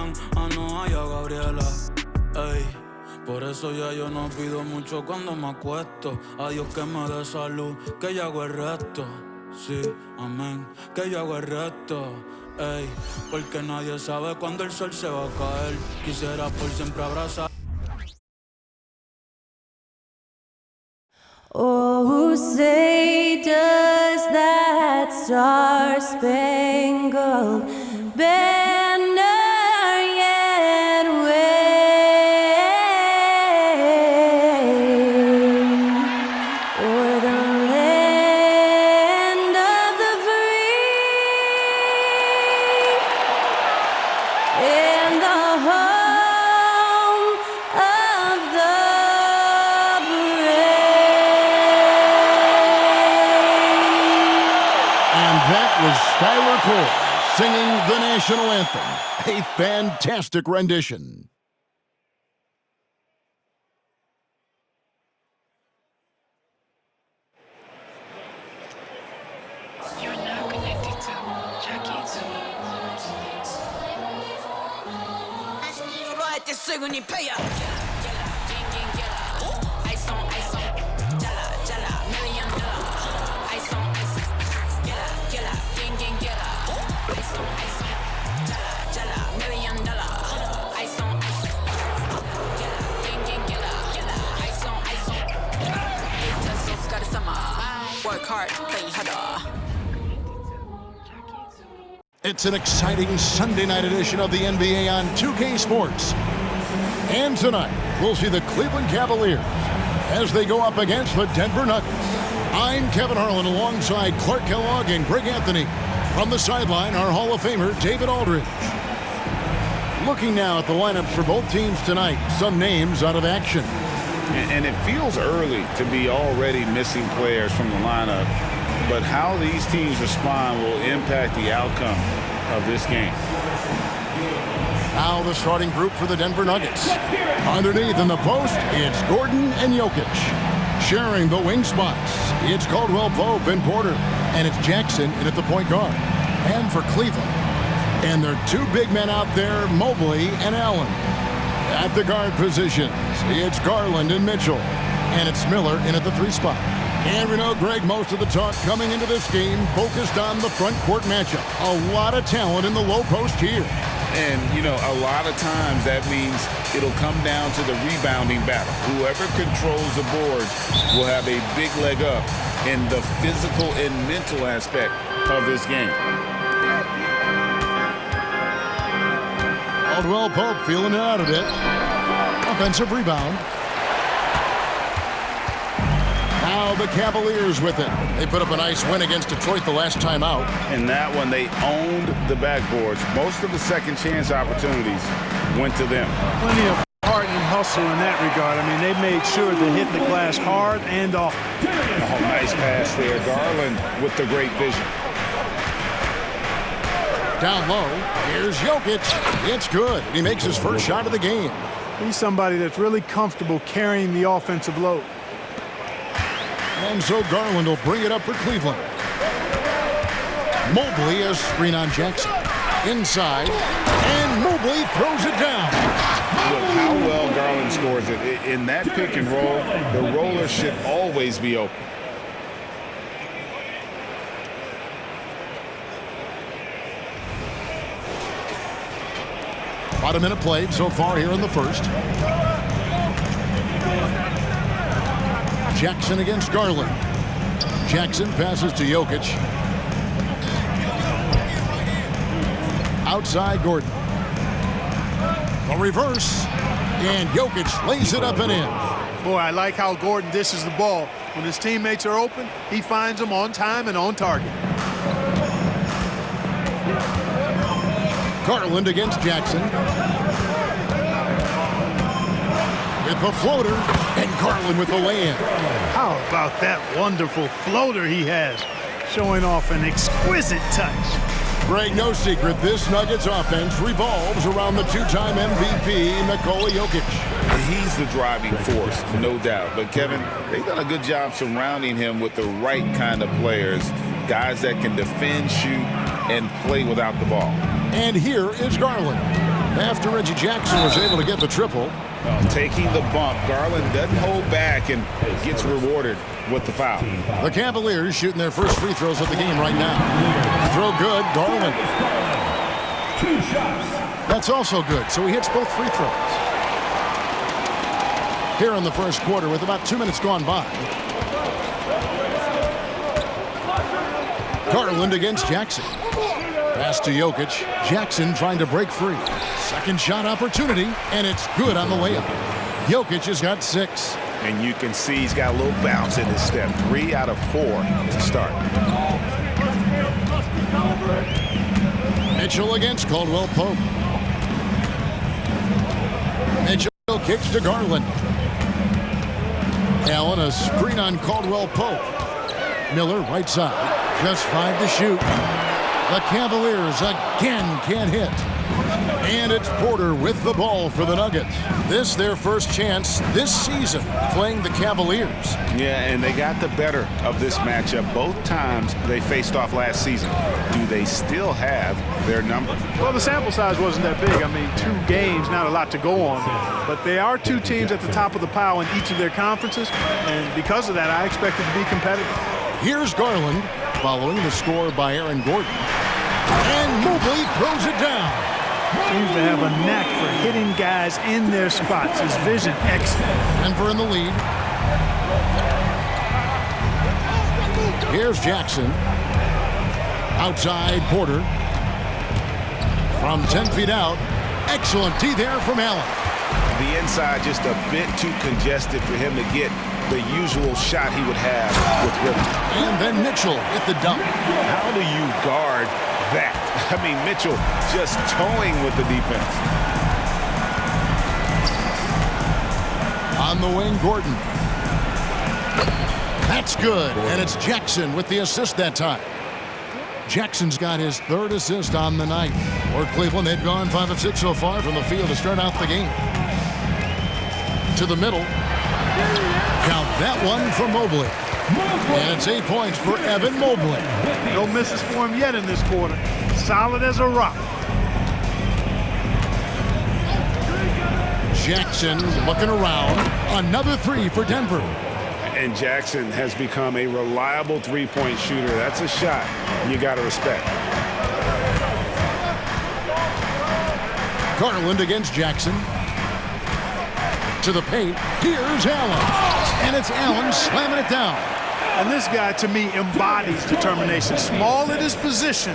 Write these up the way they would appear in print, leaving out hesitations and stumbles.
Adrián, a Noah y a Gabriela. Ey, por eso ya yo no pido mucho cuando me acuesto. A Dios que me dé salud, que yo hago el resto. Sí, amén, que yo hago el resto. Ey, porque nadie sabe cuándo el sol se va a caer. Quisiera por siempre abrazar. Oh, say does that star-spangled banner yet wave o'er the land of the free and the home of the was Skylar Cole singing the national anthem. A fantastic rendition. You're now connected to Jackie Zulu. Work hard, play harder. It's an exciting Sunday night edition of the NBA on 2K Sports. And tonight, we'll see the Cleveland Cavaliers as they go up against the Denver Nuggets. I'm Kevin Harlan alongside Clark Kellogg and Greg Anthony. From the sideline, our Hall of Famer, David Aldridge. Looking now at the lineups for both teams tonight, some names out of action. And it feels early to be already missing players from the lineup, but how these teams respond will impact the outcome of this game. Now the starting group for the Denver Nuggets. Underneath in the post, it's Gordon and Jokic. Sharing the wing spots, it's Caldwell Pope and Porter, and it's Jackson in at the point guard. And for Cleveland, and their two big men out there, Mobley and Allen. At the guard positions, it's Garland and Mitchell. And it's Miller in at the 3 spot. And we know, Greg, most of the talk coming into this game focused on the front court matchup. A lot of talent in the low post here. And, you know, a lot of times that means it'll come down to the rebounding battle. Whoever controls the boards will have a big leg up in the physical and mental aspect of this game. Caldwell Pope feeling it out a bit. Offensive rebound. Now the Cavaliers with it. They put up a nice win against Detroit the last time out. And that one, they owned the backboards. Most of the second chance opportunities went to them. Plenty of heart and hustle in that regard. I mean, they made sure to hit the glass hard and often. Oh, nice pass there. Garland with the great vision. Down low, here's Jokic. It's good. He makes his first shot of the game. He's somebody that's really comfortable carrying the offensive load. And so Garland will bring it up for Cleveland. Mobley has screen on Jackson. Inside, and Mobley throws it down. Look how well Garland scores it. In that pick and roll, the roller should always be open. About a minute played so far here in the first. Jackson against Garland. Jackson passes to Jokic. Outside Gordon. A reverse. And Jokic lays it up and in. Boy, I like how Gordon dishes the ball. When his teammates are open, he finds them on time and on target. Garland against Jackson. With the floater, and Garland with the lay-in. How about that wonderful floater he has, showing off an exquisite touch. Greg, no secret, this Nuggets offense revolves around the two-time MVP, Nikola Jokic. He's the driving force, no doubt. But, Kevin, they've done a good job surrounding him with the right kind of players, guys that can defend, shoot, and play without the ball. And here is Garland. After Reggie Jackson was able to get the triple. Taking the bump, Garland doesn't hold back and gets rewarded with the foul. The Cavaliers shooting their first free throws of the game right now. Throw good, Garland. 2 shots. That's also good, so he hits both free throws. Here in the first quarter with about 2 minutes gone by. Garland against Jackson. Pass to Jokic. Jackson trying to break free. Second shot opportunity, and it's good on the layup. Jokic has got 6. And you can see he's got a little bounce in his step. 3 out of 4 to start. Mitchell against Caldwell Pope. Mitchell kicks to Garland. Allen, a screen on Caldwell Pope. Miller, right side. Just 5 to shoot. The Cavaliers again can't hit. And it's Porter with the ball for the Nuggets. This their first chance this season playing the Cavaliers. Yeah, and they got the better of this matchup both times they faced off last season. Do they still have their number? Well, the sample size wasn't that big. I mean, 2 games, not a lot to go on. But they are 2 teams at the top of the pile in each of their conferences. And because of that, I expect it to be competitive. Here's Garland following the score by Aaron Gordon. And Mobley throws it down. Seems to have a knack for hitting guys in their spots. His vision excellent. Denver in the lead. Here's Jackson. Outside Porter. From 10 feet out. Excellent D there from Allen. The inside just a bit too congested for him to get the usual shot he would have with rhythm. And then Mitchell at the dump. How do you guard that? I mean, Mitchell just towing with the defense. On the wing, Gordon. That's good, and it's Jackson with the assist that time. Jackson's got his 3rd assist on the night. For Cleveland, they've gone 5 of 6 so far from the field to start out the game. To the middle. Count that one for Mobley. And it's 8 points for Evan Mobley. No misses for him yet in this quarter. Solid as a rock. Jackson looking around. Another 3 for Denver. And Jackson has become a reliable 3-point shooter. That's a shot you got to respect. Garland against Jackson. To the paint. Here's Allen. And it's Allen slamming it down. And this guy, to me, embodies determination. Small at his position,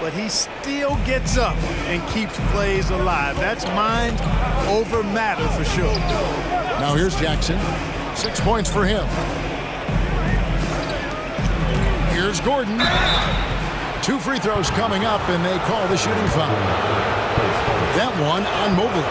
but he still gets up and keeps plays alive. That's mind over matter for sure. Now here's Jackson. 6 points for him. Here's Gordon. 2 free throws coming up, and they call the shooting foul. That one on Mobley.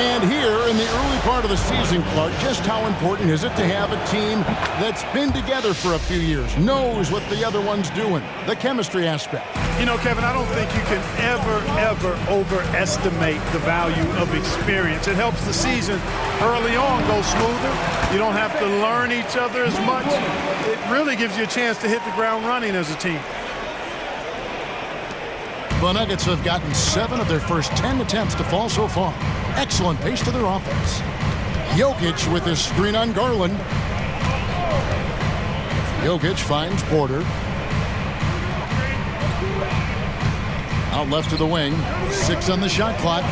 And here in the early part of the season, Clark, just how important is it to have a team that's been together for a few years, knows what the other one's doing, the chemistry aspect? You know, Kevin, I don't think you can ever overestimate the value of experience. It helps the season early on go smoother. You don't have to learn each other as much. It really gives you a chance to hit the ground running as a team. The Nuggets have gotten 7 of their first 10 attempts to fall so far. Excellent pace to their offense. Jokic with his screen on Garland. Jokic finds Porter. Out left to the wing. 6 on the shot clock.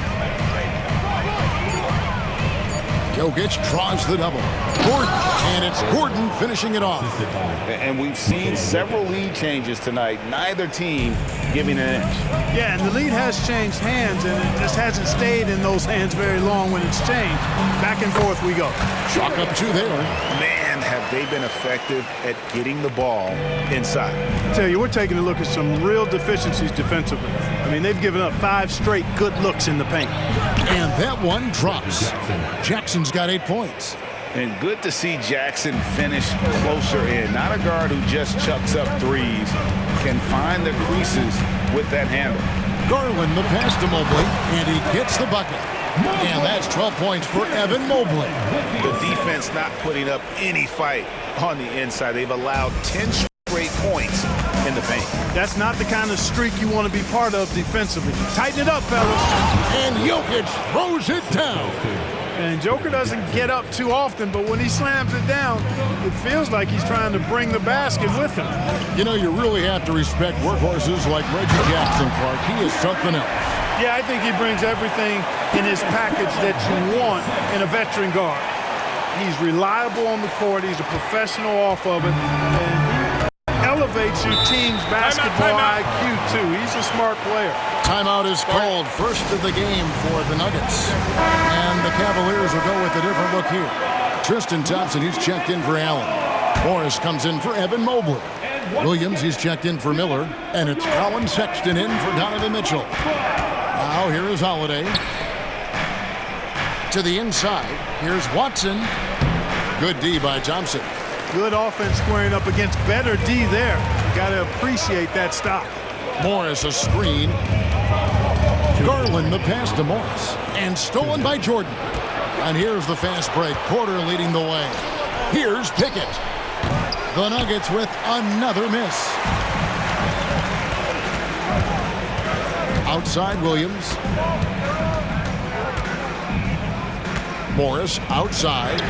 Jokic draws the double. Gordon, and it's Gordon finishing it off. And we've seen several lead changes tonight. Neither team giving an inch. Yeah, and the lead has changed hands, and it just hasn't stayed in those hands very long when it's changed. Back and forth we go. Chalk up 2 there. Man, have they been effective at getting the ball inside. I tell you, we're taking a look at some real deficiencies defensively. I mean, they've given up 5 straight good looks in the paint. And that one drops. Jackson's got 8 points. And good to see Jackson finish closer in. Not a guard who just chucks up threes. Can find the creases with that handle. Garland the pass to Mobley, and he gets the bucket. And that's 12 points for Evan Mobley. The defense not putting up any fight on the inside. They've allowed 10 straight points in the paint. That's not the kind of streak you want to be part of defensively. Tighten it up, fellas. And Jokic throws it down. And Joker doesn't get up too often, but when he slams it down, it feels like he's trying to bring the basket with him. You know, you really have to respect workhorses like Reggie Jackson, Clark. He is something else. Yeah, I think he brings everything in his package that you want in a veteran guard. He's reliable on the court. He's a professional off of it. And he elevates your team's basketball IQ, too. He's a smart player. Timeout is called. First of the game for the Nuggets. And the Cavaliers will go with a different look here. Tristan Thompson, he's checked in for Allen. Morris comes in for Evan Mobley. Williams, he's checked in for Miller. And it's Colin Sexton in for Donovan Mitchell. Now here is Holiday. To the inside, here's Watson. Good D by Thompson. Good offense squaring up against better D there. You got to appreciate that stop. Morris a screen. Garland the pass to Morris. And stolen by Jordan. And here's the fast break. Porter leading the way. Here's Pickett. The Nuggets with another miss. Outside Williams. Morris outside.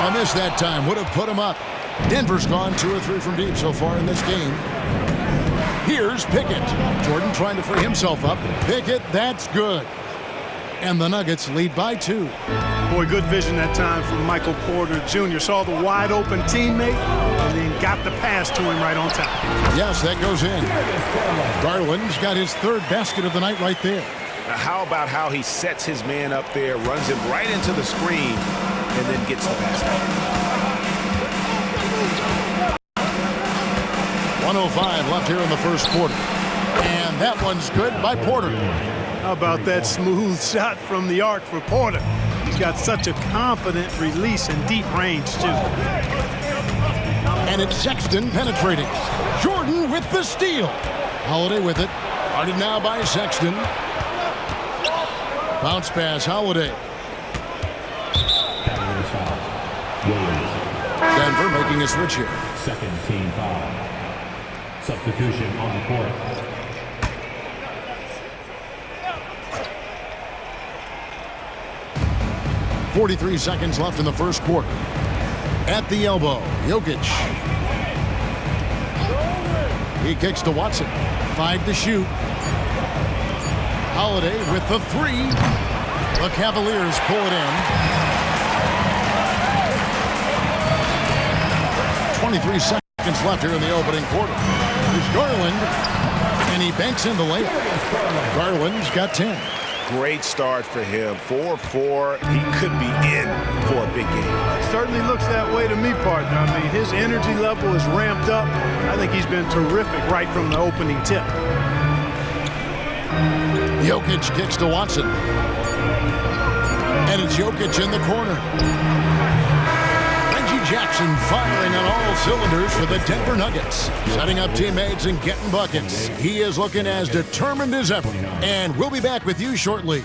A miss that time. Would have put him up. Denver's gone 2 or 3 from deep so far in this game. Here's Pickett. Jordan trying to free himself up. Pickett, that's good. And the Nuggets lead by 2. Boy, good vision that time from Michael Porter Jr. Saw the wide open teammate and then got the pass to him right on time. Yes, that goes in. Garland's got his 3rd basket of the night right there. Now, how about how he sets his man up there, runs him right into the screen, and then gets the basket. 1:05 left here in the first quarter. And that one's good by Porter. How about that smooth shot from the arc for Porter? He's got such a confident release and deep range, too. And it's Sexton penetrating. Jordan with the steal. Holiday with it. Guarded now by Sexton. Bounce pass, Holiday. Denver making a switch here. Second team foul. Substitution on the court. .43 seconds left in the first quarter. At the elbow, Jokic. He kicks to Watson. 5 to shoot. Holiday with the 3. The Cavaliers pull it in. 23 seconds left here in the opening quarter. Here's Garland, and he banks in the layup. Garland's got 10. Great start for him. 4-4. He could be in for a big game. Certainly looks that way to me, partner. I mean, his energy level is ramped up. I think he's been terrific right from the opening tip. Jokic kicks to Watson. And it's Jokic in the corner. Reggie Jackson firing on all cylinders for the Denver Nuggets. Setting up teammates and getting buckets. He is looking as determined as ever. And we'll be back with you shortly.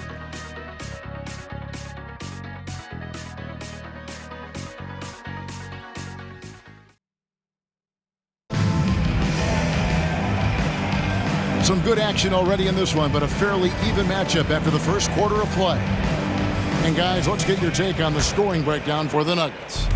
Some good action already in this one, but a fairly even matchup after the first quarter of play. And guys, let's get your take on the scoring breakdown for the Nuggets.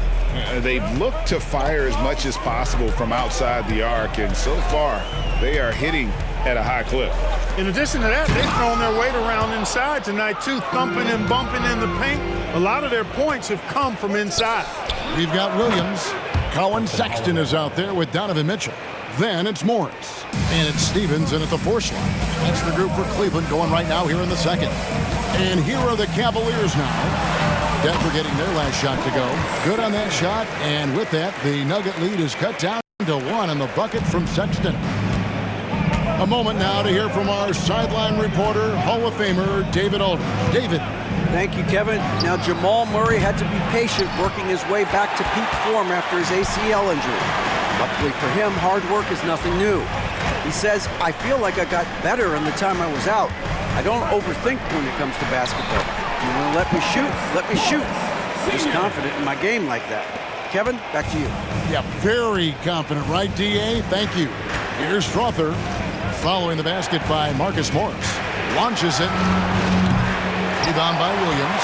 They've looked to fire as much as possible from outside the arc, and so far they are hitting at a high clip. In addition to that, they've thrown their weight around inside tonight, too, thumping and bumping in the paint. A lot of their points have come from inside. We've got Williams. Colin Sexton is out there with Donovan Mitchell. Then it's Morris. And it's Stevens in at the 4 slot. That's the group for Cleveland going right now here in the second. And here are the Cavaliers now. Denver getting their last shot to go. Good on that shot. And with that, the Nugget lead is cut down to 1 on the bucket from Sexton. A moment now to hear from our sideline reporter, Hall of Famer David Aldridge. David. Thank you, Kevin. Now, Jamal Murray had to be patient working his way back to peak form after his ACL injury. Luckily for him, hard work is nothing new. He says, I feel like I got better in the time I was out. I don't overthink when it comes to basketball. If you want to let me shoot, let me shoot. I'm just confident in my game like that. Kevin, back to you. Yeah, very confident, right, D.A.? Thank you. Here's Strother, following the basket by Marcus Morris. Launches it. Rebound by Williams.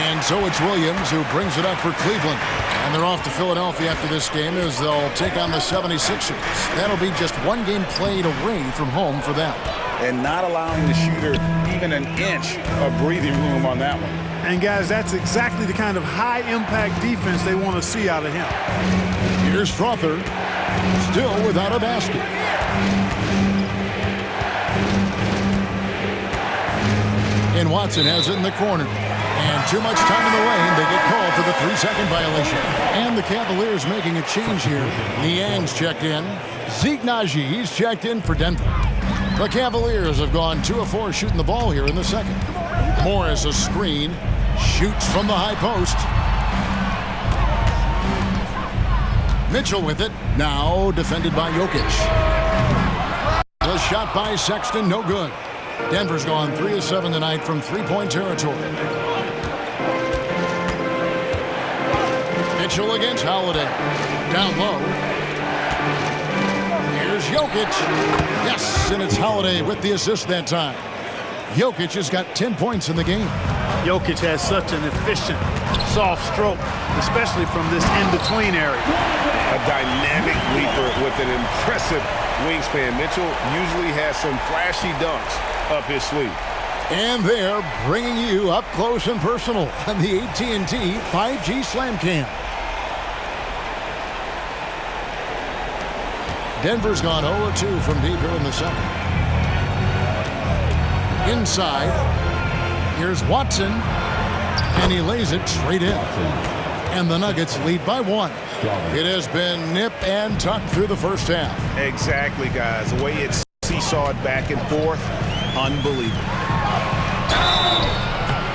And so it's Williams who brings it up for Cleveland. And they're off to Philadelphia after this game as they'll take on the 76ers. That'll be just one game played away from home for them. And not allowing the shooter even an inch of breathing room on that one. And guys, that's exactly the kind of high-impact defense they want to see out of him. Here's Strother, still without a basket. And Watson has it in the corner. And too much time in the lane. They get called for the 3-second violation. And the Cavaliers making a change here. Niang's checked in. Zeke Naji, he's checked in for Denver. The Cavaliers have gone 2 of 4 shooting the ball here in the second. Morris a screen. Shoots from the high post. Mitchell with it. Now defended by Jokic. The shot by Sexton, no good. Denver's gone 3 of 7 tonight from three-point territory. Mitchell against Holiday. Down low. Here's Jokic. Yes, and it's Holiday with the assist that time. Jokic has got 10 points in the game. Jokic has such an efficient, soft stroke, especially from this in-between area. A dynamic leaper with an impressive wingspan. Mitchell usually has some flashy dunks up his sleeve. And they're bringing you up close and personal on the AT&T 5G Slam Cam. Denver's gone 0-2 from deep here in the second. Inside, here's Watson, and he lays it straight in. And the Nuggets lead by 1. It has been nip and tuck through the first half. Exactly, guys. The way it's seesawed back and forth, unbelievable.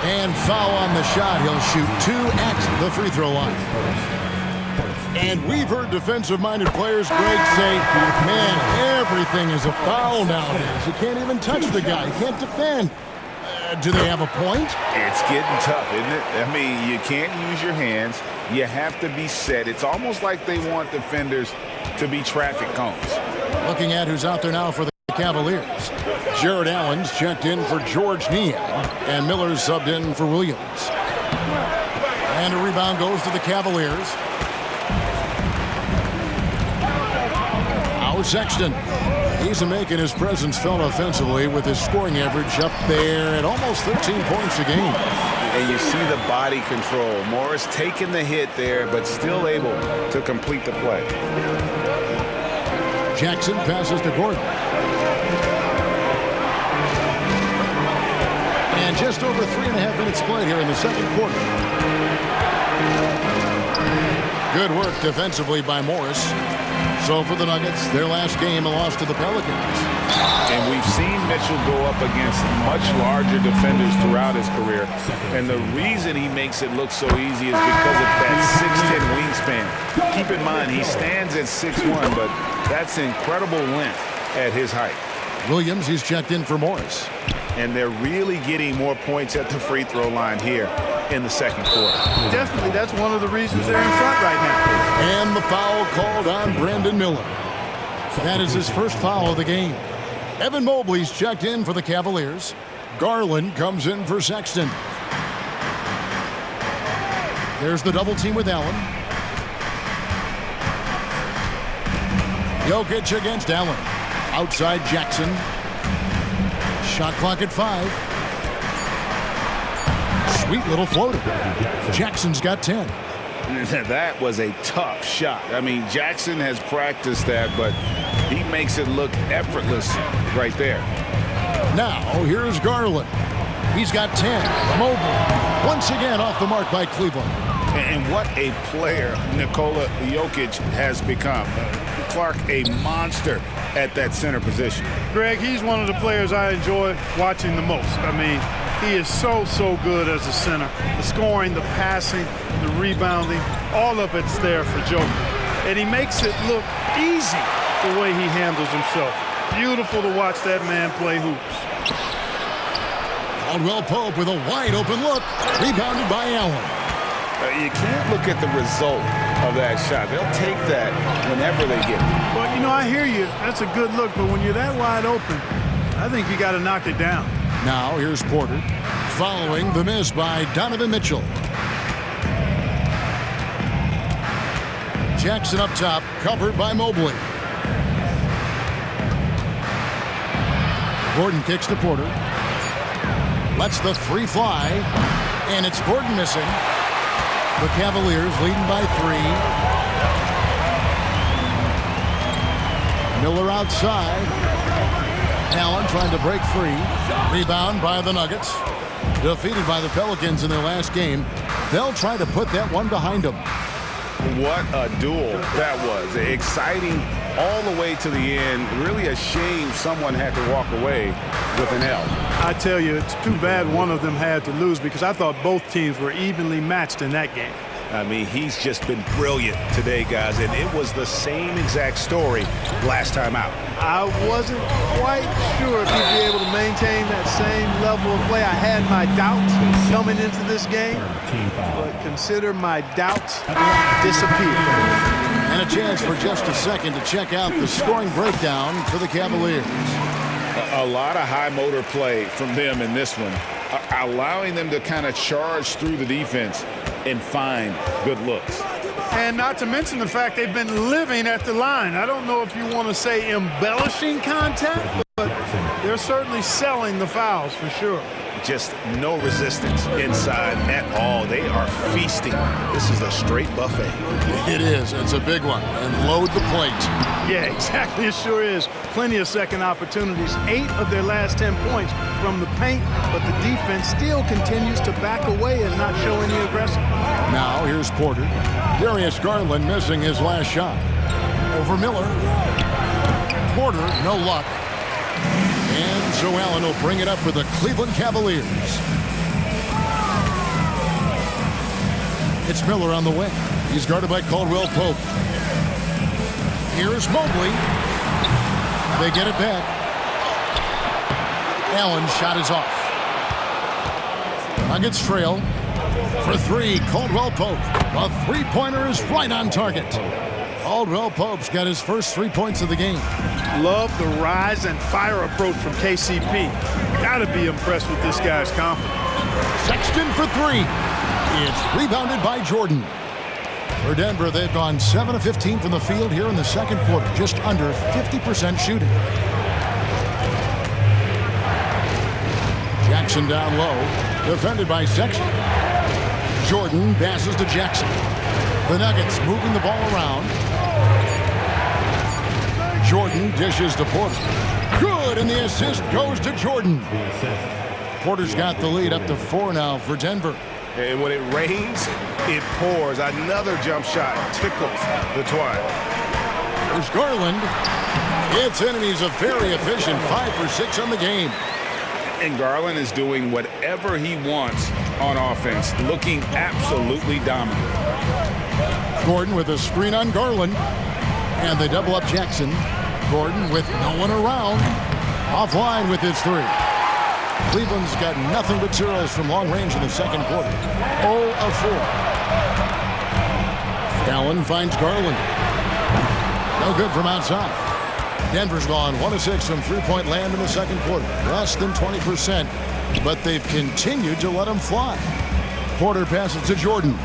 And foul on the shot. He'll shoot 2 at the free throw line. And we've heard defensive-minded players, Greg, say, man, everything is a foul nowadays. You can't even touch the guy. You can't defend. Do they have a point? It's getting tough, isn't it? I mean, you can't use your hands. You have to be set. It's almost like they want defenders to be traffic cones. Looking at who's out there now for the Cavaliers. Jared Allen's checked in for George Niang, and Miller's subbed in for Williams. And a rebound goes to the Cavaliers. Now Sexton. He's making his presence felt offensively with his scoring average up there at almost 13 points a game. And you see the body control. Morris taking the hit there, but still able to complete the play. Jackson passes to Gordon. And just over 3.5 minutes played here in the second quarter. Good work defensively by Morris. So for the Nuggets, their last game, a loss to the Pelicans. And we've seen Mitchell go up against much larger defenders throughout his career. And the reason he makes it look so easy is because of that 6'10" wingspan. Keep in mind, he stands at 6'1", but that's incredible length at his height. Williams, he's checked in for Morris. And they're really getting more points at the free throw line here in the second quarter. Definitely, that's one of the reasons they're in front right now. And the foul called on Brandon Miller. That is his first foul of the game. Evan Mobley's checked in for the Cavaliers. Garland comes in for Sexton. There's the double team with Allen. Jokic against Allen. Outside Jackson. Shot clock at 5. Sweet little floater. Jackson's got 10. That was a tough shot. I mean, Jackson has practiced that, but he makes it look effortless right there. Now, here's Garland. He's got 10. Mobley, once again off the mark by Cleveland. And what a player Nikola Jokic has become. Clark, a monster at that center position. Greg, he's one of the players I enjoy watching the most. I mean, he is so good as a center. The scoring, the passing, the rebounding, all of it's there for Joker. And he makes it look easy the way he handles himself. Beautiful to watch that man play hoops. Caldwell Pope with a wide open look. Rebounded by Allen. You can't look at the result of that shot. They'll take that whenever they get it. Well, you know, I hear you. That's a good look, but when you're that wide open, I think you got to knock it down. Now here's Porter following the miss by Donovan Mitchell. Jackson up top, covered by Mobley. Gordon kicks to Porter. Lets the three fly, and it's Gordon missing. The Cavaliers leading by 3. Miller outside. Allen trying to break free. Rebound by the Nuggets. Defeated by the Pelicans in their last game. They'll try to put that one behind them. What a duel that was. Exciting all the way to the end. Really a shame someone had to walk away with an L. I tell you, it's too bad one of them had to lose because I thought both teams were evenly matched in that game. I mean, he's just been brilliant today, guys, and it was the same exact story last time out. I wasn't quite sure if he'd be able to maintain that same level of play. I had my doubts coming into this game, but consider my doubts disappeared. And a chance for just a second to check out the scoring breakdown for the Cavaliers. A lot of high motor play from them in this one, allowing them to kind of charge through the defense and find good looks. And not to mention the fact they've been living at the line. I don't know if you want to say embellishing contact, but they're certainly selling the fouls for sure. Just no resistance inside at all. They are feasting. This is a straight buffet. It is. It's a big one. And load the plate. Yeah, exactly. It sure is. Plenty of second opportunities. 8 of their last 10 points from the paint, but the defense still continues to back away and not show any aggression. Now here's Porter. Darius Garland missing his last shot. Over Miller. Porter, no luck. And Joe Allen will bring it up for the Cleveland Cavaliers. It's Miller on the wing. He's guarded by Caldwell Pope. Here's Mobley. They get it back. Allen's shot is off. Nuggets trail. For 3, Caldwell Pope. A three-pointer is right on target. Caldwell Pope's got his first 3 points of the game. Love the rise and fire approach from KCP. Got to be impressed with this guy's confidence. Sexton for 3. It's rebounded by Jordan. For Denver, they've gone 7 of 15 from the field here in the second quarter, just under 50% shooting. Jackson down low, defended by Sexton. Jordan passes to Jackson. The Nuggets moving the ball around. Jordan dishes to Porter. Good, and the assist goes to Jordan. Porter's got the lead up to 4 now for Denver. And when it rains, it pours. Another jump shot tickles the twine. There's Garland. It's in, and he's a very efficient 5 for 6 on the game. And Garland is doing whatever he wants on offense, looking absolutely dominant. Gordon with a screen on Garland. And they double up Jackson. Gordon with no one around. Offline with his 3. Cleveland's got nothing but zeros from long range in the second quarter. 0 of 4. Allen finds Garland. No good from outside. Denver's gone 1 of 6 from three-point land in the second quarter. Less than 20%, but they've continued to let him fly. Porter passes to Jordan.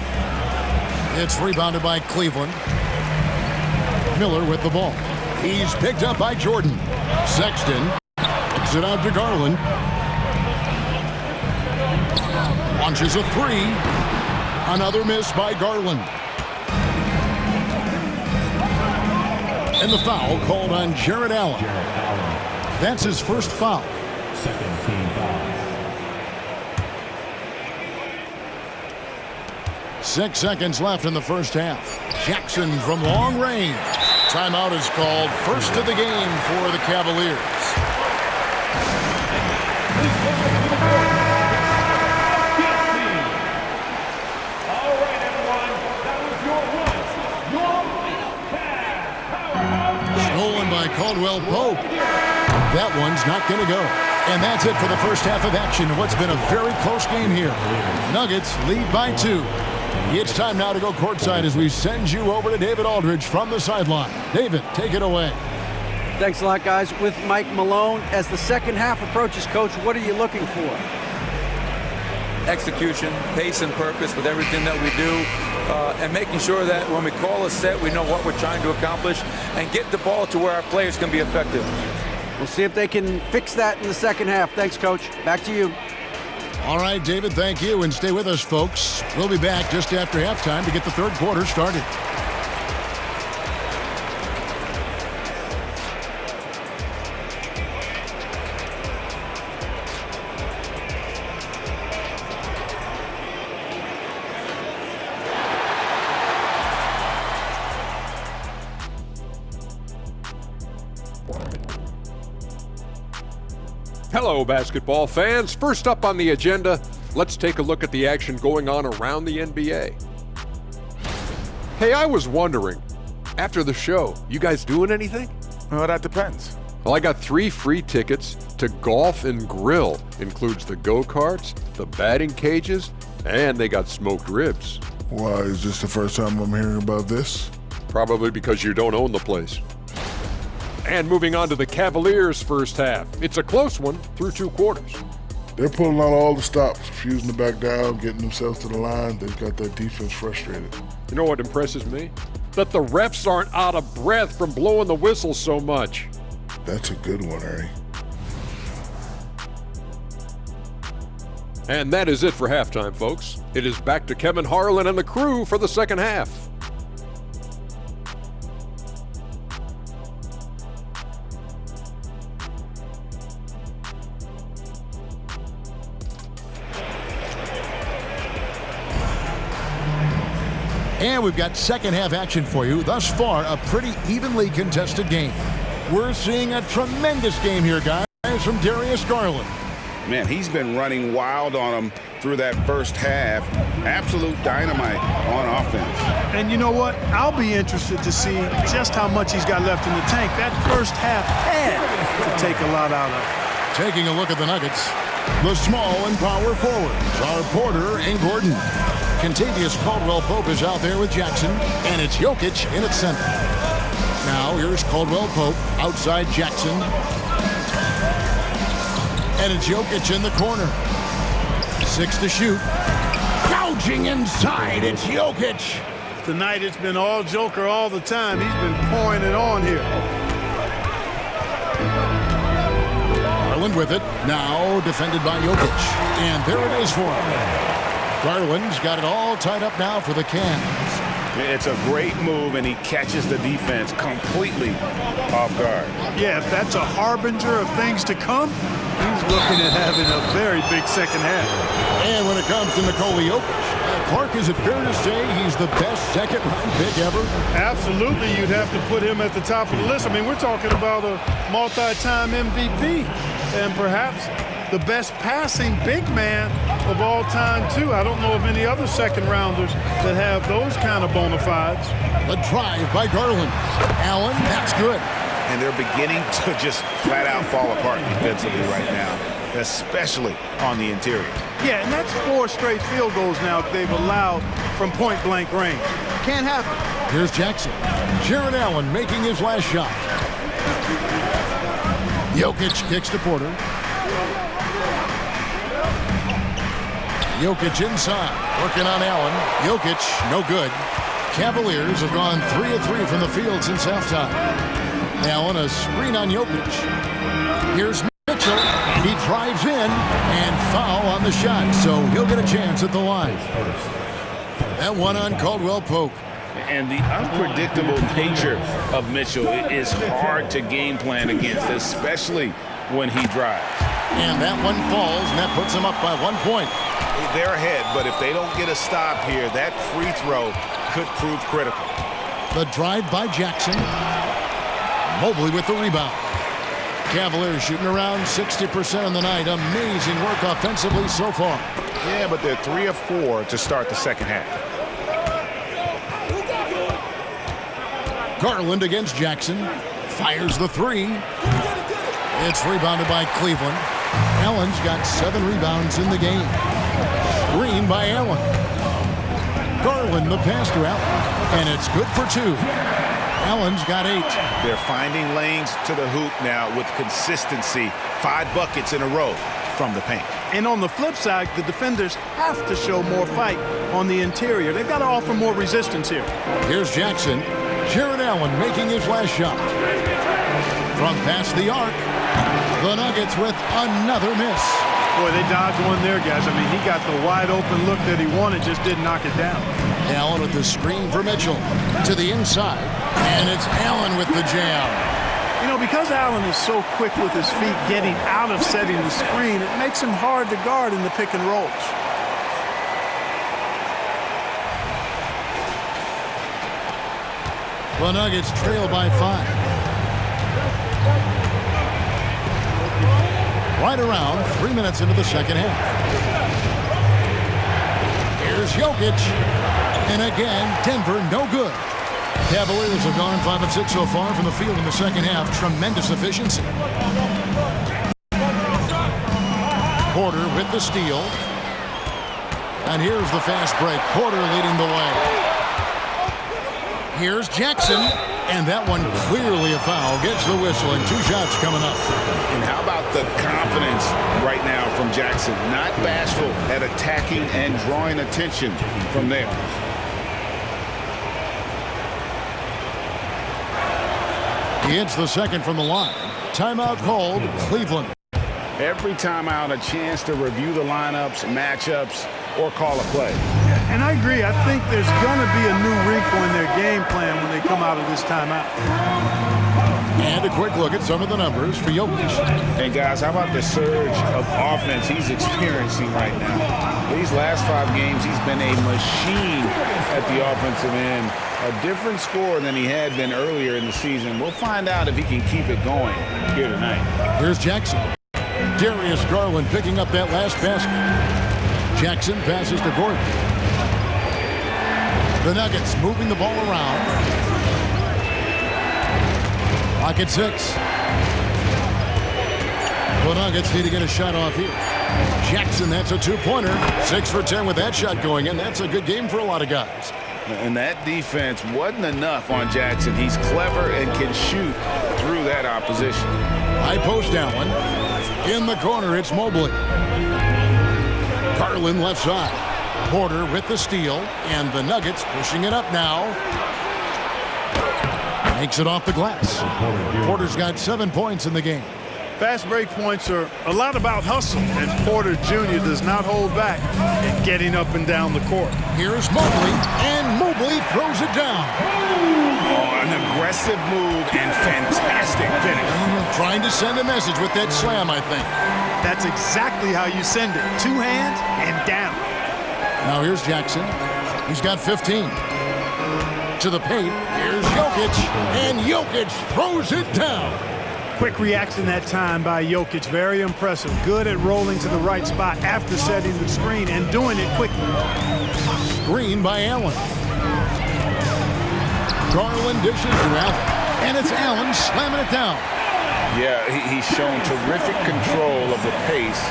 It's rebounded by Cleveland. Miller with the ball. He's picked up by Jordan. Sexton kicks it out to Garland. Launches a 3. Another miss by Garland. And the foul called on Jared Allen. That's his first foul. Second team foul. 6 seconds left in the first half. Jackson from long range. Timeout is called. First of the game for the Cavaliers. Stolen by Caldwell Pope. That one's not going to go. And that's it for the first half of action. What's been a very close game here. Nuggets lead by 2. It's time now to go courtside as we send you over to David Aldridge from the sideline. David, take it away. Thanks a lot, guys. With Mike Malone, as the second half approaches, Coach, what are you looking for? Execution, pace and purpose with everything that we do, and making sure that when we call a set, we know what we're trying to accomplish and get the ball to where our players can be effective. We'll see if they can fix that in the second half. Thanks, Coach. Back to you. All right, David, thank you, and stay with us, folks. We'll be back just after halftime to get the third quarter started. Hello, basketball fans. First up on the agenda, let's take a look at the action going on around the NBA. Hey, I was wondering, after the show, you guys doing anything? Well, that depends. Well, I got 3 free tickets to Golf and Grill. Includes the go-karts, the batting cages, and they got smoked ribs. Why, is this the first time I'm hearing about this? Probably because you don't own the place. And moving on to the Cavaliers' first half. It's a close one through 2 quarters. They're pulling out all the stops, refusing to back down, getting themselves to the line. They've got that defense frustrated. You know what impresses me? That the refs aren't out of breath from blowing the whistle so much. That's a good one, Ernie. And that is it for halftime, folks. It is back to Kevin Harlan and the crew for the second half. And we've got second half action for you. Thus far, a pretty evenly contested game. We're seeing a tremendous game here, guys, from Darius Garland. Man, he's been running wild on him through that first half. Absolute dynamite on offense. And you know what? I'll be interested to see just how much he's got left in the tank. That first half had to take a lot out of it. Taking a look at the Nuggets, the small and power forwards are Porter and Gordon. Contavious Caldwell-Pope is out there with Jackson, and it's Jokic in its center. Now here's Caldwell-Pope outside Jackson. And it's Jokic in the corner. 6 to shoot. Gouging inside, it's Jokic. Tonight it's been all Joker all the time. He's been pouring it on here. Garland with it, now defended by Jokic. And there it is for him. Garland's got it all tied up now for the Cavs. It's a great move, and he catches the defense completely off guard. Yeah, if that's a harbinger of things to come, he's looking at having a very big second half. And when it comes to Nikola Jokic, Clark, is it fair to say he's the best second-round pick ever? Absolutely, you'd have to put him at the top of the list. I mean, we're talking about a multi-time MVP and perhaps the best passing big man of all time, too. I don't know of any other second-rounders that have those kind of bona fides. The drive by Garland. Allen, that's good. And they're beginning to just flat-out fall apart defensively right now, especially on the interior. Yeah, and that's 4 straight field goals now they've allowed from point-blank range. Can't happen. Here's Jackson. Jaron Allen making his last shot. Jokic kicks to Porter. Jokic inside, working on Allen. Jokic, no good. Cavaliers have gone 3 of 3 from the field since halftime. Allen, a screen on Jokic. Here's Mitchell, and he drives in, and foul on the shot, so he'll get a chance at the line. That one on Caldwell-Pope. And the unpredictable nature of Mitchell is hard to game plan against, especially when he drives. And that one falls, and that puts him up by 1 point. They're ahead, but if they don't get a stop here, that free throw could prove critical. The drive by Jackson. Mobley with the rebound. Cavaliers shooting around 60% on the night. Amazing work offensively so far. Yeah, but they're 3 of 4 to start the second half. Garland against Jackson. Fires the 3. It's rebounded by Cleveland. Allen's got 7 rebounds in the game. Screen by Allen. Garland, the pass to Allen. And it's good for 2. Allen's got 8. They're finding lanes to the hoop now with consistency. 5 buckets in a row from the paint. And on the flip side, the defenders have to show more fight on the interior. They've got to offer more resistance here. Here's Jackson. Jared Allen making his last shot. From past the arc, the Nuggets with another miss. Boy, they dodged one there, guys. I mean, he got the wide open look that he wanted, just didn't knock it down. Allen with the screen for Mitchell. To the inside. And it's Allen with the jam. You know, because Allen is so quick with his feet getting out of setting the screen, it makes him hard to guard in the pick and rolls. The Nuggets trail by 5. Right around 3 minutes into the second half. Here's Jokic. And again, Denver no good. Cavaliers have gone 5 of 6 so far from the field in the second half. Tremendous efficiency. Porter with the steal. And here's the fast break. Porter leading the way. Here's Jackson. And that one clearly a foul. Gets the whistle and 2 shots coming up. And how about the confidence right now from Jackson? Not bashful at attacking and drawing attention from there. He hits the second from the line. Timeout called, Cleveland. Every timeout, a chance to review the lineups, matchups, or call a play. And I agree. I think there's going to be a new wrinkle in their game plan when they come out of this timeout. And a quick look at some of the numbers for Jokic. And guys, how about the surge of offense he's experiencing right now? These last 5 games, he's been a machine at the offensive end. A different score than he had been earlier in the season. We'll find out if he can keep it going here tonight. Here's Jackson. Darius Garland picking up that last basket. Jackson passes to Gordon. The Nuggets moving the ball around. Clock at 6. The Nuggets need to get a shot off here. Jackson, that's a 2-pointer. 6 for 10 with that shot going in. That's a good game for a lot of guys. And that defense wasn't enough on Jackson. He's clever and can shoot through that opposition. High post Allen. In the corner, it's Mobley. Garland left side. Porter with the steal. And the Nuggets pushing it up now. Makes it off the glass. Porter's got 7 points in the game. Fast break points are a lot about hustle, and Porter Jr. does not hold back in getting up and down the court. Here's Mobley, and Mobley throws it down. Oh, an aggressive move and fantastic finish. Trying to send a message with that slam, I think. That's exactly how you send it. 2 hands and down. Now here's Jackson. He's got 15. To the paint. Here's Jokic, and Jokic throws it down. Quick reaction that time by Jokic. Very impressive. Good at rolling to the right spot after setting the screen and doing it quickly. Screen by Allen. Garland dishes to Allen. And it's Allen slamming it down. Yeah, he's shown terrific control of the pace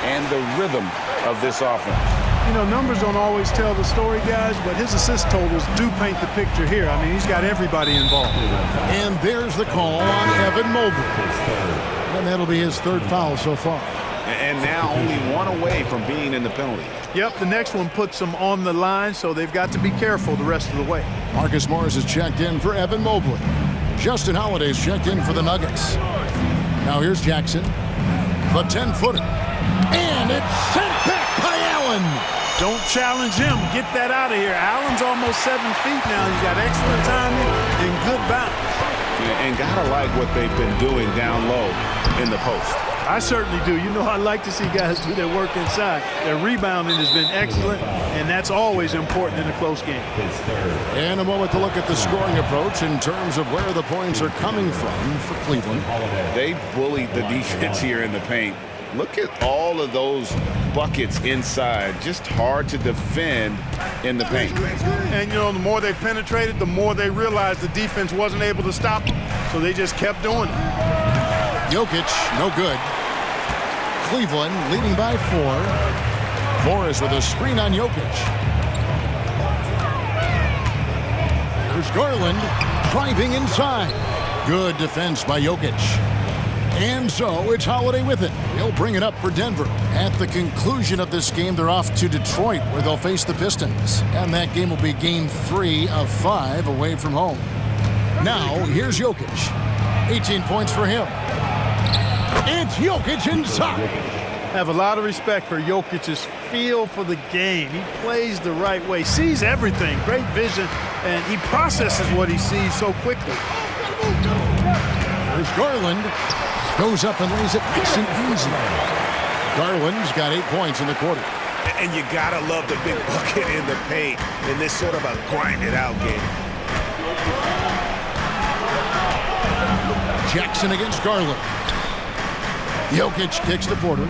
and the rhythm of this offense. You know, numbers don't always tell the story, guys, but his assist totals do paint the picture here. I mean, he's got everybody involved. And there's the call on Evan Mobley. And that'll be his 3rd foul so far. And now only 1 away from being in the penalty. Yep, the next one puts them on the line, so they've got to be careful the rest of the way. Marcus Morris is checked in for Evan Mobley. Justin Holiday's checked in for the Nuggets. Now here's Jackson. The 10-footer. And it's sent back by Allen. Don't challenge him. Get that out of here. Allen's almost 7 feet now. He's got excellent timing and good bounce. And gotta like what they've been doing down low in the post. I certainly do. You know, I like to see guys do their work inside. Their rebounding has been excellent, and that's always important in a close game. And a moment to look at the scoring approach in terms of where the points are coming from for Cleveland. They bullied the defense here in the paint. Look at all of those buckets inside. Just hard to defend in the paint. And, you know, the more they penetrated, the more they realized the defense wasn't able to stop them. So they just kept doing it. Jokic, no good. Cleveland leading by 4. Morris with a screen on Jokic. Here's Garland driving inside. Good defense by Jokic. And so it's Holiday with it. He'll bring it up for Denver. At the conclusion of this game, they're off to Detroit, where they'll face the Pistons. And that game will be game 3 of 5 away from home. Now, here's Jokic. 18 points for him. It's Jokic inside. I have a lot of respect for Jokic's feel for the game. He plays the right way, sees everything, great vision, and he processes what he sees so quickly. There's Garland. Goes up and lays it nice and easy. Garland's got 8 points in the quarter. And you gotta love the big bucket in the paint in this sort of a grind-it-out game. Jackson against Garland. Jokic kicks to Porter.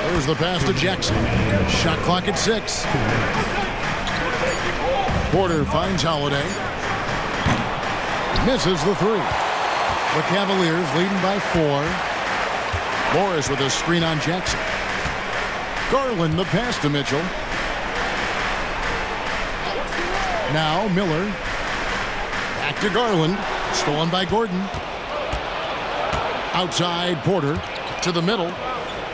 There's the pass to Jackson. Shot clock at 6. Porter finds Holiday. Misses the 3. The Cavaliers leading by 4. Morris with a screen on Jackson. Garland the pass to Mitchell. Now Miller. Back to Garland. Stolen by Gordon. Outside Porter to the middle.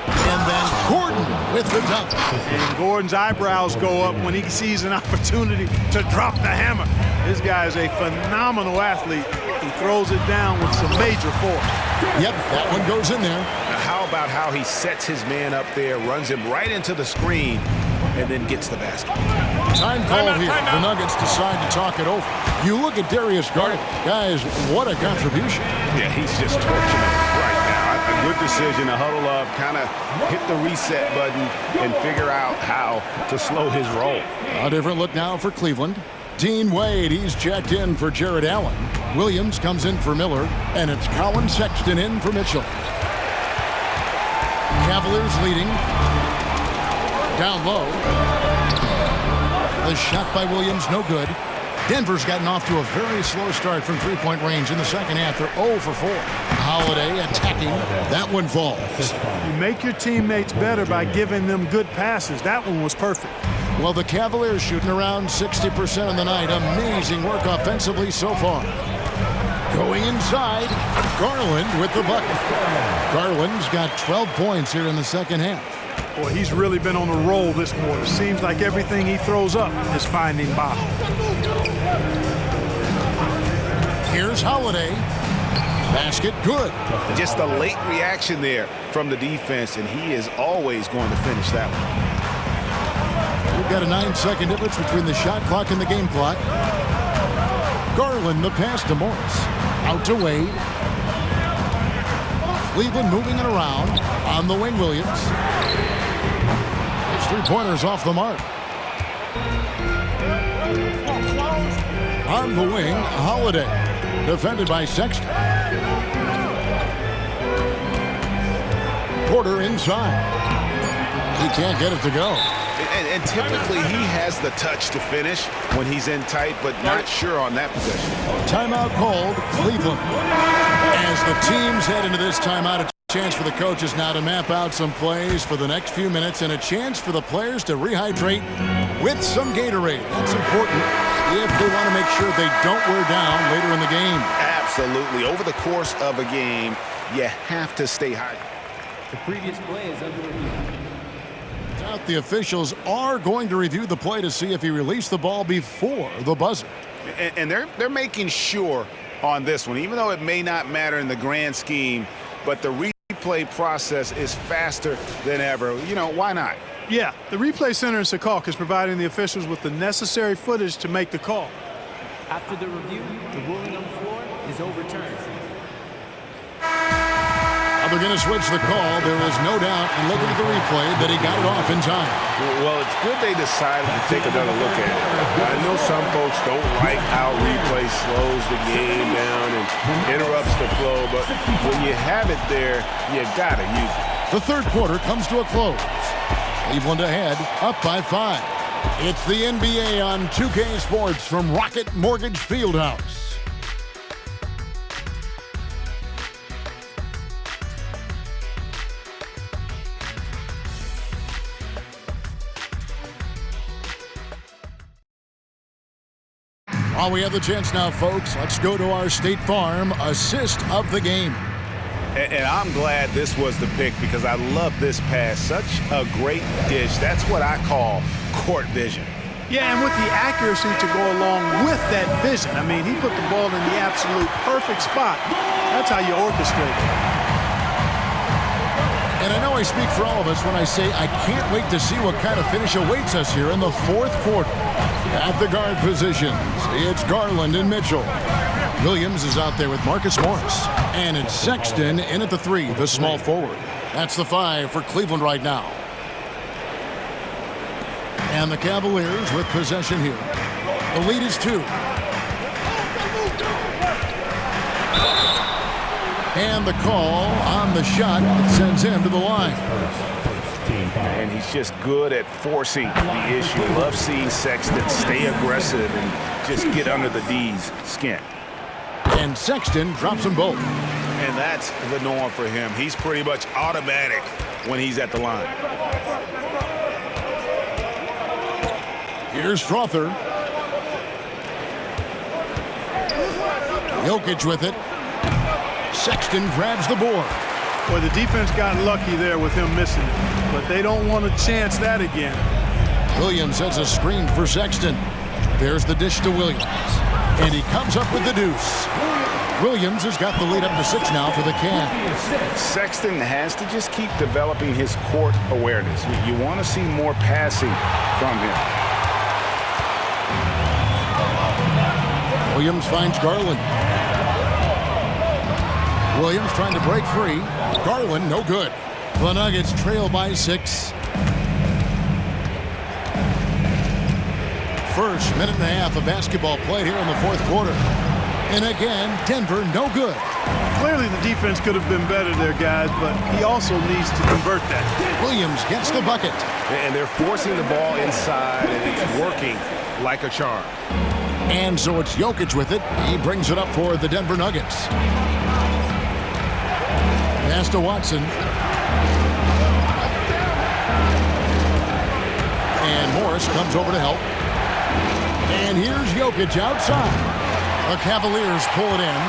And then Gordon with the dunk. And Gordon's eyebrows go up when he sees an opportunity to drop the hammer. This guy is a phenomenal athlete. He throws it down with some major force. Yep, that one goes in there. Now, how about how he sets his man up there, runs him right into the screen, and then gets the basket? Time call here. The Nuggets decide to talk it over. You look at Darius Garland. Guys, what a contribution. Yeah, he's just torching him right now. A good decision to huddle up, kind of hit the reset button, and figure out how to slow his roll. A different look now for Cleveland. Dean Wade, he's checked in for Jared Allen. Williams comes in for Miller, and it's Colin Sexton in for Mitchell. Cavaliers leading. Down low. The shot by Williams, no good. Denver's gotten off to a very slow start from three-point range in the second half. They're 0 for 4. Holiday attacking. That one falls. You make your teammates better by giving them good passes. That one was perfect. Well, the Cavaliers shooting around 60% of the night. Amazing work offensively so far. Going inside, Garland with the bucket. Garland's got 12 points here in the second half. Boy, he's really been on a roll this quarter. Seems like everything he throws up is finding bottom. Here's Holiday. Basket good. Just a late reaction there from the defense, and he is always going to finish that one. We've got a 9-second difference between the shot clock and the game clock. Garland the pass to Morris. Out to Wade. Cleveland moving it around. On the wing, Williams. His three-pointers off the mark. On the wing, Holiday. Defended by Sexton. Porter inside. He can't get it to go. And typically he has the touch to finish when he's in tight, but not sure on that possession. Timeout called, Cleveland. As the teams head into this timeout, a chance for the coaches now to map out some plays for the next few minutes and a chance for the players to rehydrate with some Gatorade. That's important if they want to make sure they don't wear down later in the game. Absolutely. Over the course of a game, you have to stay hydrated. The previous play is under review. The officials are going to review the play to see if he released the ball before the buzzer. And they're making sure on this one, even though it may not matter in the grand scheme, but the replay process is faster than ever. You know, why not? Yeah, the replay center in Secaucus is providing the officials with the necessary footage to make the call. After the review, the ruling on the floor is overturned. They're going to switch the call. There is no doubt, and looking at the replay, that he got it off in time. Well, it's good they decided to take another look at it. I know some folks don't like how replay slows the game down and interrupts the flow, but when you have it there, you got to use it. The third quarter comes to a close. Cleveland ahead, up by 5. It's the NBA on 2K Sports from Rocket Mortgage Fieldhouse. While we have the chance now, folks, let's go to our State Farm assist of the game. And I'm glad this was the pick because I love this pass. Such a great dish. That's what I call court vision. Yeah, and with the accuracy to go along with that vision. I mean, he put the ball in the absolute perfect spot. That's how you orchestrate it. And I know I speak for all of us when I say I can't wait to see what kind of finish awaits us here in the fourth quarter. At the guard positions, it's Garland and Mitchell. Williams is out there with Marcus Morris. And it's Sexton in at the 3, the small forward. That's the 5 for Cleveland right now. And the Cavaliers with possession here. The lead is 2. And the call on the shot sends him to the line. And he's just good at forcing the issue. Love seeing Sexton stay aggressive and just get under the D's skin. And Sexton drops them both. And that's the norm for him. He's pretty much automatic when he's at the line. Here's Strother. Jokic with it. Sexton grabs the board. Well, the defense got lucky there with him missing it, but they don't want to chance that again. Williams sets a screen for Sexton. There's the dish to Williams. And he comes up with the deuce. Williams has got the lead up to 6 now for the Cavs. Sexton has to just keep developing his court awareness. You want to see more passing from him. Williams finds Garland. Williams trying to break free. Garland, no good. The Nuggets trail by 6. First minute and a half of basketball played here in the fourth quarter. And again, Denver, no good. Clearly the defense could have been better there, guys, but he also needs to convert that. Williams gets the bucket. And they're forcing the ball inside, and it's working like a charm. And so it's Jokic with it. He brings it up for the Denver Nuggets. Pass to Watson. And Morris comes over to help. And here's Jokic outside. The Cavaliers pull it in.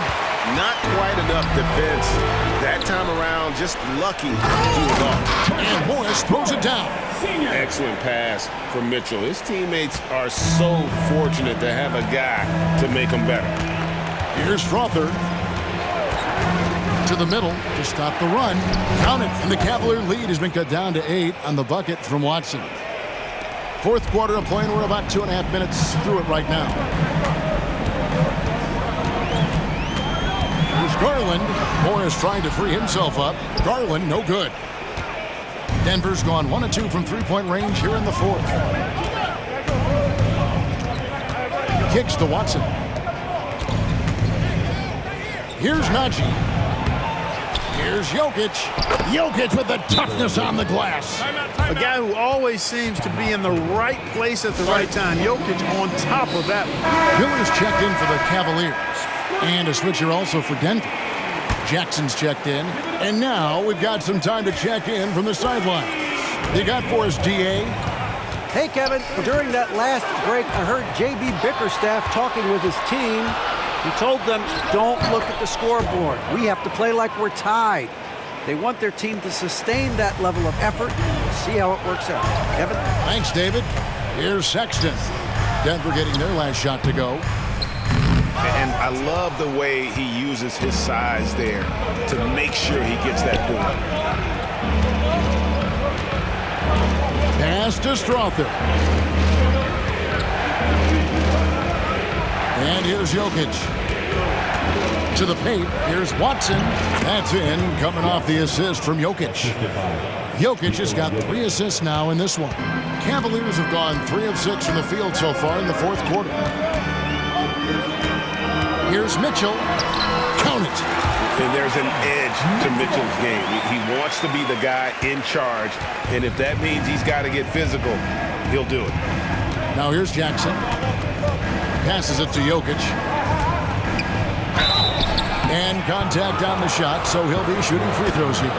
Not quite enough defense. That time around, just lucky he was off. And Morris throws it down. Excellent pass from Mitchell. His teammates are so fortunate to have a guy to make them better. Here's Strother. To the middle to stop the run. Count it. And the Cavalier lead has been cut down to 8 on the bucket from Watson. Fourth quarter of play, and we're about 2.5 minutes through it right now. Here's Garland. Morris trying to free himself up. Garland, no good. Denver's gone 1 of 2 from three-point range here in the fourth. Kicks to Watson. Here's Najee. Here's Jokic. Jokic with the toughness on the glass. A guy who always seems to be in the right place at the right time. Jokic on top of that one. Miller's checked in for the Cavaliers. And a switcher also for Denver. Jackson's checked in. And now we've got some time to check in from the sidelines. You got for us, DA? Hey, Kevin. During that last break, I heard J.B. Bickerstaff talking with his team. He told them, don't look at the scoreboard. We have to play like we're tied. They want their team to sustain that level of effort. We'll see how it works out. Kevin? Thanks, David. Here's Sexton. Denver getting their last shot to go. And I love the way he uses his size there to make sure he gets that board. Pass to Strother. And here's Jokic. To the paint, here's Watson. That's in, coming off the assist from Jokic. Jokic has got 3 assists now in this one. Cavaliers have gone 3 of 6 from the field so far in the fourth quarter. Here's Mitchell. Count it. And there's an edge to Mitchell's game. He wants to be the guy in charge, and if that means he's got to get physical, he'll do it. Now here's Jackson. Passes it to Jokic. And contact on the shot, so he'll be shooting free throws here.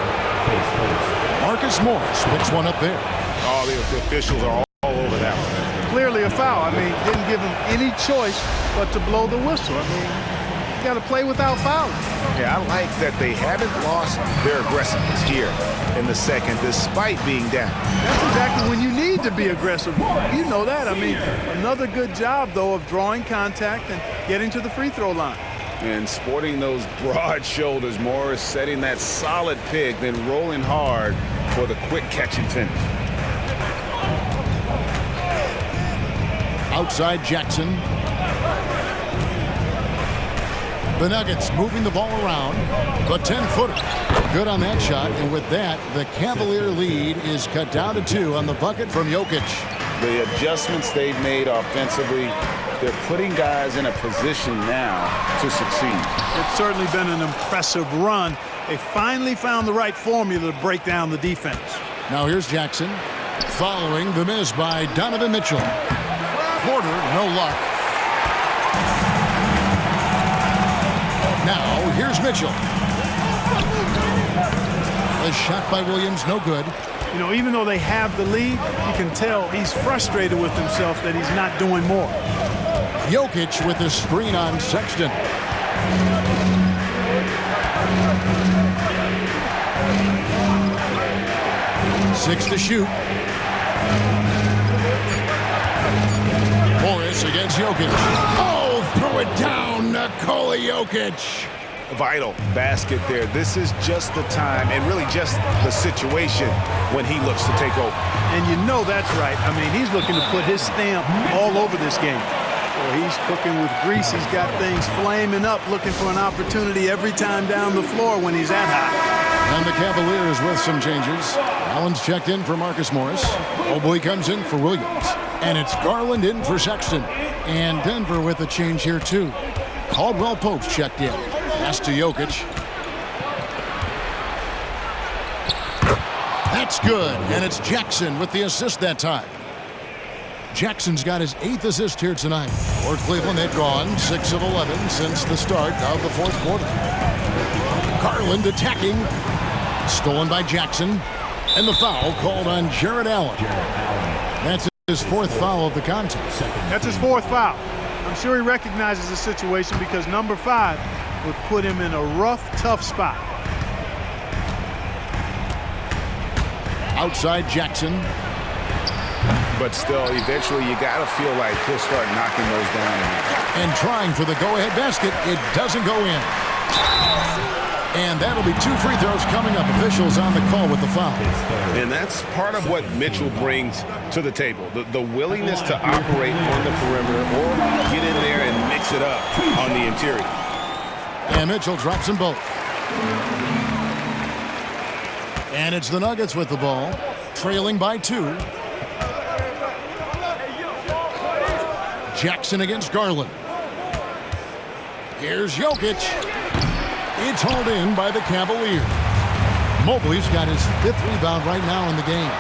Marcus Morris picks one up there. Oh, the officials are all over that one. clearly a foul. I mean, didn't give him any choice but to blow the whistle. I mean, you got to play without fouling. Yeah, I like that they haven't lost their aggressiveness here in the second, despite being down. That's exactly when you need to be aggressive. You know that. I mean, another good job, though, of drawing contact and getting to the free throw line. And sporting those broad shoulders, Morris setting that solid pick, then rolling hard for the quick catch and finish. Outside Jackson. The Nuggets moving the ball around. The 10-footer. Good on that shot. And with that, the Cavalier lead is cut down to 2 on the bucket from Jokic. The adjustments they've made offensively, they're putting guys in a position now to succeed. It's certainly been an impressive run. They finally found the right formula to break down the defense. Now here's Jackson. Following the miss by Donovan Mitchell. Porter, no luck. Now here's Mitchell. A shot by Williams, no good. You know, even though they have the lead, you can tell he's frustrated with himself that he's not doing more. Jokic with the screen on Sexton. Six to shoot. Morris against Jokic. Oh, throw it down, Nikola Jokic. Vital basket there. This is just the time and really just the situation when he looks to take over. And you know that's right. I mean, he's looking to put his stamp all over this game. Well, he's cooking with grease. He's got things flaming up, looking for an opportunity every time down the floor when he's that hot. And the Cavaliers with some changes. Allen's checked in for Marcus Morris. Mobley comes in for Williams. And it's Garland in for Sexton. And Denver with a change here, too. Caldwell Pope's checked in. Pass to Jokic. That's good. And it's Jackson with the assist that time. Jackson's got his 8th assist here tonight. For Cleveland, they've gone 6 of 11 since the start of the 4th quarter. Garland attacking. Stolen by Jackson. And the foul called on Jarrett Allen. That's his 4th foul of the contest. That's his 4th foul. I'm sure he recognizes the situation because number 5 would put him in a rough, tough spot. Outside Jackson. But still, eventually you got to feel like he'll start knocking those down. And trying for the go-ahead basket. It doesn't go in. And that'll be 2 free throws coming up. Officials on the call with the foul. And that's part of what Mitchell brings to the table. The willingness to operate on the perimeter or get in there and mix it up on the interior. And Mitchell drops them both. And it's the Nuggets with the ball, trailing by 2. Jackson against Garland. Here's Jokic. It's hauled in by the Cavaliers. Mobley's got his 5th rebound right now in the game.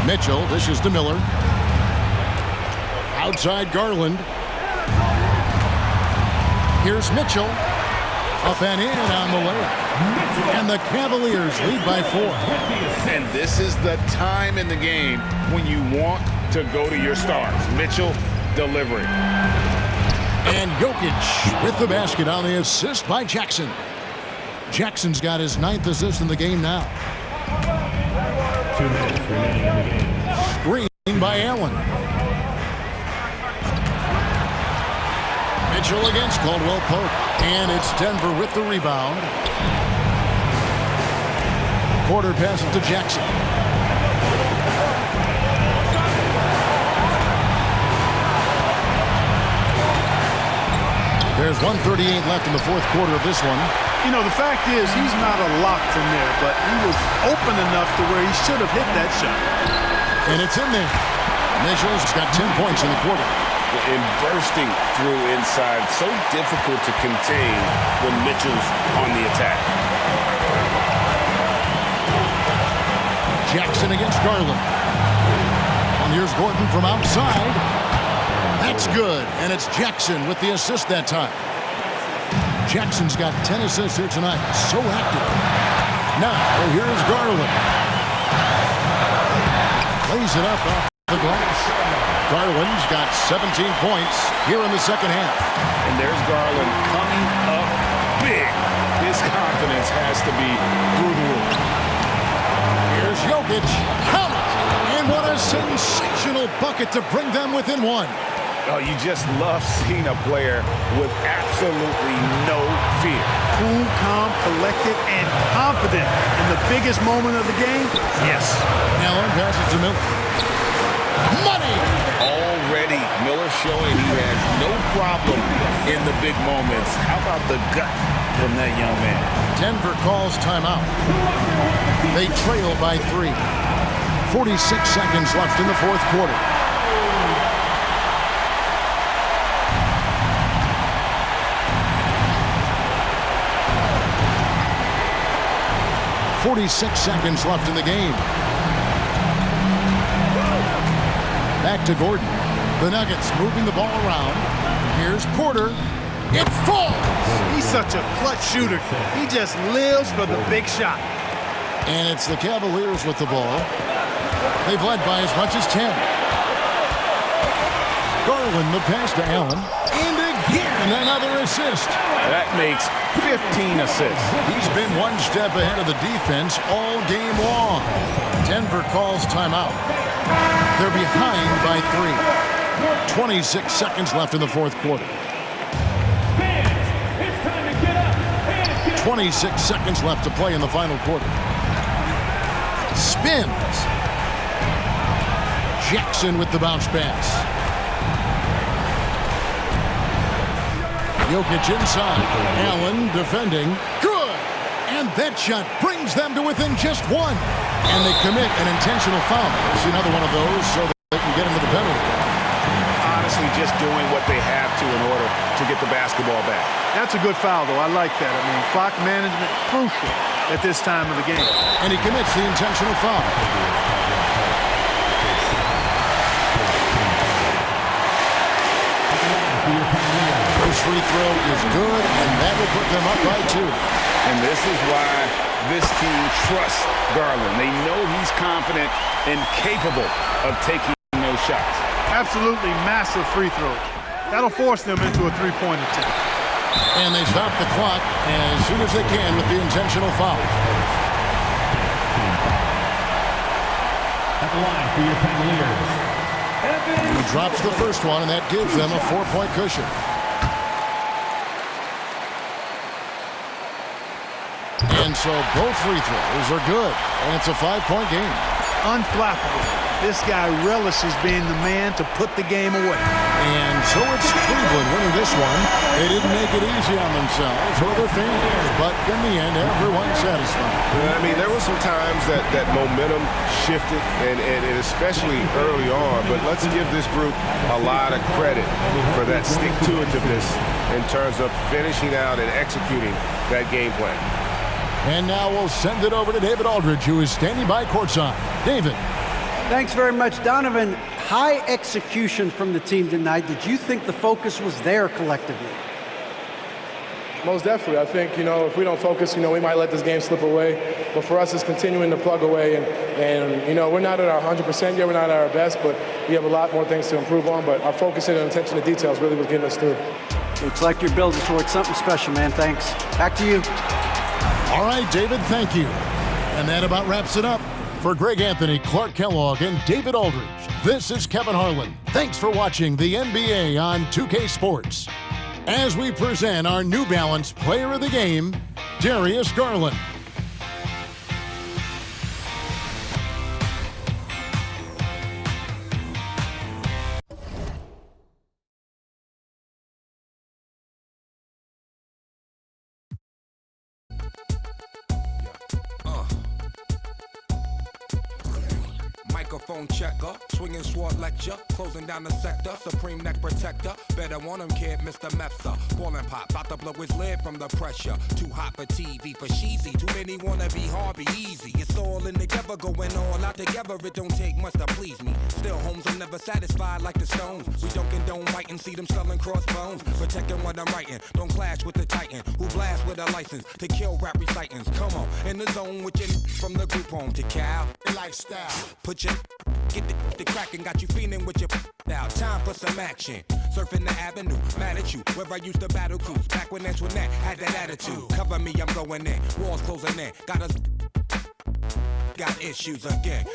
Mitchell dishes to Miller. Outside Garland. Here's Mitchell. Up and in on the layup. And the Cavaliers lead by 4. And this is the time in the game when you want to go to your stars. Mitchell delivering. And Jokic with the basket on the assist by Jackson. Jackson's got his 9th assist in the game now. 2 minutes remaining in the game. Screen by Allen. Mitchell against Caldwell Pope. And it's Denver with the rebound. Porter passes to Jackson. There's 1:38 left in the 4th quarter of this one. You know, the fact is he's not a lock from there, but he was open enough to where he should have hit that shot. And it's in there. Mitchell's got 10 points in the quarter. And bursting through inside, so difficult to contain when Mitchell's on the attack. Jackson against Garland. And here's Gordon from outside. That's good, and it's Jackson with the assist that time. Jackson's got 10 assists here tonight. So active. Now, here's Garland. Plays it up off the glass. Garland's got 17 points here in the second half. And there's Garland coming up big. His confidence has to be through the roof. Here's Jokic. Count it! And what a sensational bucket to bring them within one. Oh, you just love seeing a player with absolutely no fear. Cool, calm, collected, and confident in the biggest moment of the game. Yes. Allen passes to Miller. Money! Already, Miller showing he has no problem in the big moments. How about the gut from that young man? Denver calls timeout. They trail by 3. 46 seconds left in the fourth quarter. 46 seconds left in the game. Back to Gordon. The Nuggets moving the ball around. Here's Porter. It falls! He's such a clutch shooter. He just lives for the big shot. And it's the Cavaliers with the ball. They've led by as much as 10. Garland the pass to Allen. And again, another assist. That makes 15 assists. He's been one step ahead of the defense all game long. Denver calls timeout. They're behind by 3. 26 seconds left in the fourth quarter. 26 seconds left to play in the final quarter. Spins. Jackson with the bounce pass. Jokic inside. Allen defending. Good! And that shot brings them to within just 1. And they commit an intentional foul. It's another one of those so that they can get into the penalty. Honestly, just doing what they have to in order to get the basketball back. That's a good foul, though. I like that. I mean, clock management crucial at this time of the game. And he commits the intentional foul. First free throw is good, and that will put them up by 2. And this is why this team trusts Garland. They know he's confident and capable of taking those shots. Absolutely massive free throw. That'll force them into a three-point attempt. And they stop the clock as soon as they can with the intentional foul. At the line for your Cavaliers. He drops the first one, and that gives them a 4-point cushion. And so both free throws are good, and it's a 5-point game. Unflappable. This guy relishes being the man to put the game away. And so it's Cleveland winning this one. They didn't make it easy on themselves or their fans, but in the end, everyone's satisfied. I mean, there were some times that momentum shifted, and especially early on, but let's give this group a lot of credit for that stick-to-itiveness in terms of finishing out and executing that game plan. And now we'll send it over to David Aldridge, who is standing by courtside. David. Thanks very much, Donovan. High execution from the team tonight. Did you think the focus was there collectively? Most definitely. I think, if we don't focus, we might let this game slip away. But for us, it's continuing to plug away. And we're not at our 100% yet. We're not at our best, but we have a lot more things to improve on. But our focus and attention to details really was getting us through. Looks like you're building towards something special, man. Thanks. Back to you. All right, David, thank you. And that about wraps it up. For Greg Anthony, Clark Kellogg, and David Aldridge, this is Kevin Harlan. Thanks for watching the NBA on 2K Sports. As we present our New Balance Player of the Game, Darius Garland. Microphone checker, swinging sword lecture, closing down the sector, supreme neck protector. Better want him, kid, Mr. Mepsa. Ballin' pop, about to blow his lid from the pressure. Too hot for TV, for cheesy. Too many wanna be hard, be easy. It's all in together, going all out together. It don't take much to please me. Still, homes are never satisfied like the Stones. We don't condone writing, see them selling crossbones. Protecting what I'm writing, don't clash with the Titan who blast with a license to kill rap recitants. Come on, in the zone with your from the group home to Cal. Lifestyle. Put your Get the crackin', got you feeling with your out. Time for some action. Surfing the avenue, mad at you. Where I used to battle cruise. Back when Antoinette had that attitude. Cover me, I'm going in. Walls closing in. Got issues again.